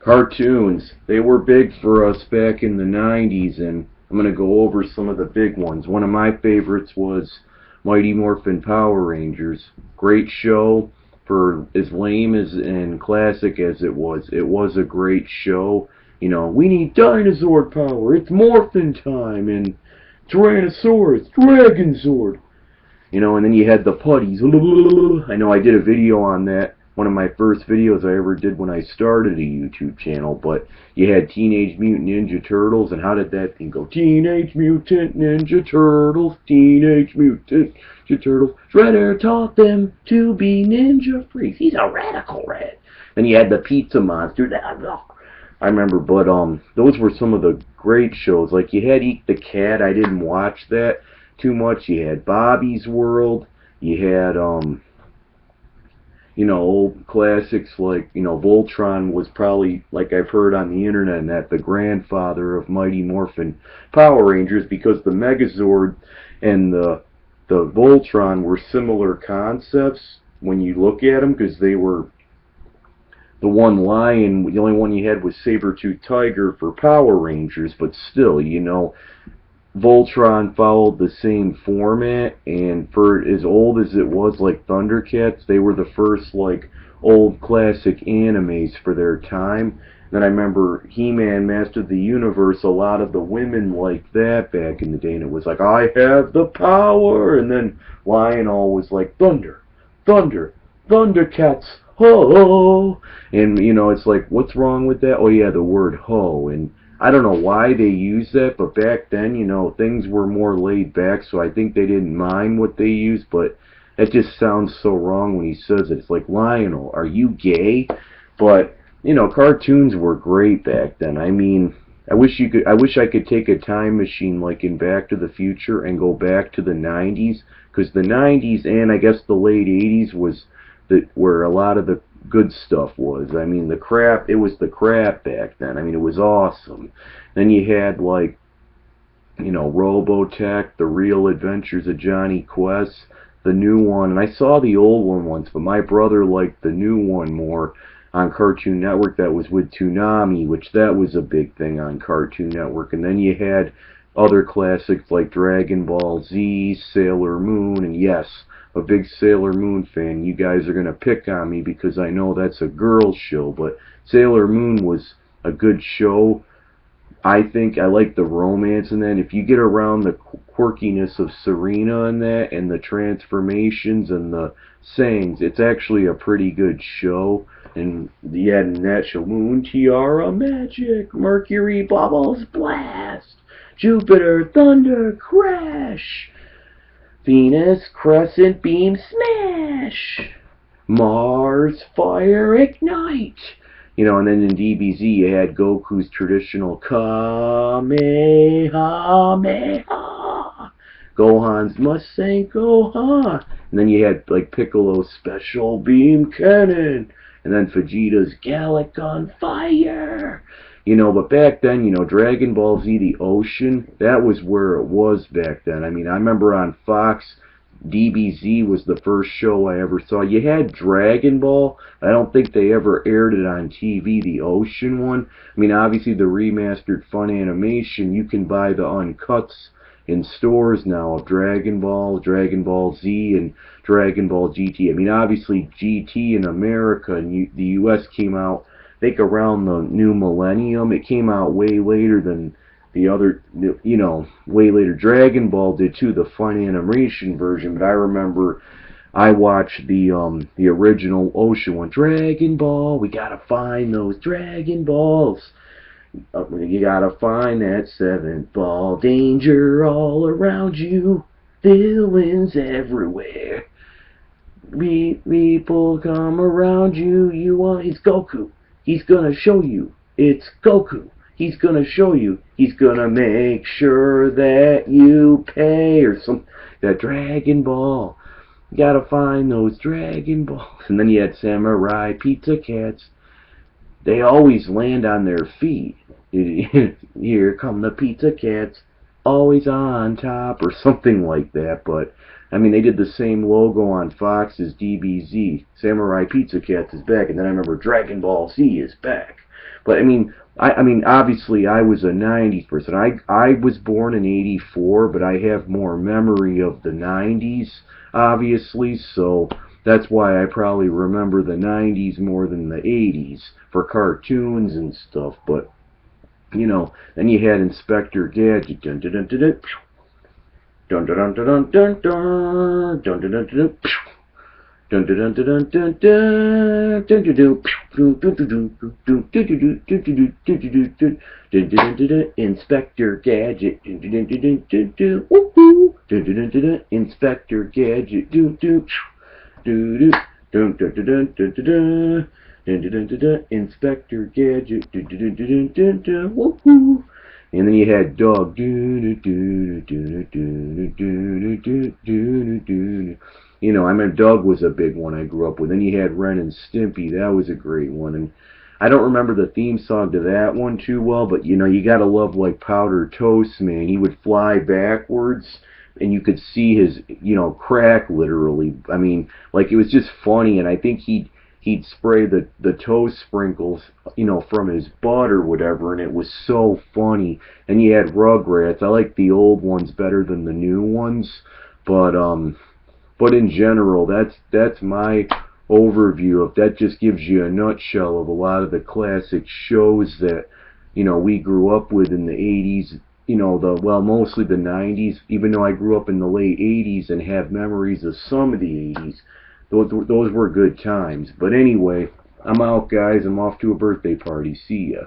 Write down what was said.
Cartoons, they were big for us back in the 90s, and I'm going to go over some of the big ones. One of my favorites was Mighty Morphin Power Rangers. Great show. For as lame as and classic as it was a great show. You know, we need dinosaur power. It's morphin time, and Tyrannosaurus, Dragon Sword. You know, and then you had the putties. I know I did a video on that. One of my first videos I ever did when I started a YouTube channel. But you had Teenage Mutant Ninja Turtles, and how did that thing go? Teenage Mutant Ninja Turtles, Teenage Mutant Ninja Turtles. Shredder taught them to be ninja freaks. He's a radical red. Then you had the Pizza Monster. I remember, but those were some of the great shows. Like you had Eat the Cat. I didn't watch that too much. You had Bobby's World. You had you know, old classics like, you know, Voltron was probably, like I've heard on the internet, and that the grandfather of Mighty Morphin Power Rangers, because the Megazord and the Voltron were similar concepts when you look at them, because they were the one lion, the only one you had was Saber-Tooth Tiger for Power Rangers, but still, you know, Voltron followed the same format, and for as old as it was, like Thundercats, they were the first, like, old classic animes for their time. Then I remember He-Man, Master of the Universe, a lot of the women liked that back in the day, and it was like, I have the power, and then Lionel was like, Thunder, Thunder, Thundercats, ho! And, you know, it's like, what's wrong with that? Oh yeah, the word ho, and I don't know why they used that, but back then, you know, things were more laid back, so I think they didn't mind what they used, but it just sounds so wrong when he says it. It's like, Lionel, are you gay? But, you know, cartoons were great back then. I mean, I wish I could take a time machine like in Back to the Future and go back to the 90s, because the 90s and I guess the late 80s was where a lot of the good stuff was. I mean, it was the crap back then. I mean, it was awesome. Then you had, like, you know, Robotech, The Real Adventures of Johnny Quest, the new one, and I saw the old one once, but my brother liked the new one more on Cartoon Network. That was with Toonami, which that was a big thing on Cartoon Network. And then you had other classics like Dragon Ball Z, Sailor Moon, and yes, a big Sailor Moon fan. You guys are going to pick on me because I know that's a girl's show, but Sailor Moon was a good show. I think I like the romance in that. If you get around the quirkiness of Serena in that, and the transformations and the sayings, it's actually a pretty good show. And yeah, in that show, Moon Tiara Magic, Mercury Bubbles Blast, Jupiter Thunder Crash, Venus Crescent Beam Smash, Mars Fire Ignite. You know, and then in DBZ you had Goku's traditional Kamehameha, Gohan's Mustang Gohan, and then you had like Piccolo's Special Beam Cannon, and then Vegeta's Gallic on Fire. You know, but back then, you know, Dragon Ball Z, the Ocean, that was where it was back then. I mean, I remember on Fox, DBZ was the first show I ever saw. You had Dragon Ball. I don't think they ever aired it on TV, the Ocean one. I mean, obviously the remastered Fun Animation, you can buy the uncuts in stores now of Dragon Ball Z, and Dragon Ball GT. I mean, obviously GT in America and the US came out, I think, around the new millennium. It came out way later than the other, you know, way later. Dragon Ball did too, the Fun Animation version, but I remember I watched the original Ocean one. Dragon Ball, we gotta find those Dragon Balls. You gotta find that seventh ball. Danger all around you, villains everywhere. People come around you. It's Goku. He's gonna show you. It's Goku. He's gonna show you. He's gonna make sure that you pay or something. That Dragon Ball. You gotta find those Dragon Balls. And then you had Samurai Pizza Cats. They always land on their feet. Here come the Pizza Cats, always on top, or something like that. But I mean, they did the same logo on Fox as DBZ. Samurai Pizza Cats is back, and then I remember Dragon Ball Z is back. But I mean, obviously, I was a '90s person. I was born in '84, but I have more memory of the '90s, obviously. So that's why I probably remember the '90s more than the '80s for cartoons and stuff. But you know, then you had Inspector Gadget. Dun dun dun dun dun. Dun dun dun dun dun dun dun dun dun dun. Dun dun dun dun dun dun dun dun dun. Inspector Gadget. Inspector Gadget. Inspector Gadget. And then you had Dog. You know, I mean, Doug was a big one I grew up with. Then you had Ren and Stimpy. That was a great one. And I don't remember the theme song to that one too well, but you know, you gotta love like Powder Toast Man. He would fly backwards, and you could see his, you know, crack literally. I mean, like it was just funny, and I think he'd spray the toast sprinkles, you know, from his butt or whatever, and it was so funny. And you had Rugrats. I like the old ones better than the new ones, but in general, that's my overview of that. Just gives you a nutshell of a lot of the classic shows that, you know, we grew up with in the '80s. You know, mostly the '90s. Even though I grew up in the late '80s and have memories of some of the '80s, those were good times. But anyway, I'm out, guys. I'm off to a birthday party. See ya.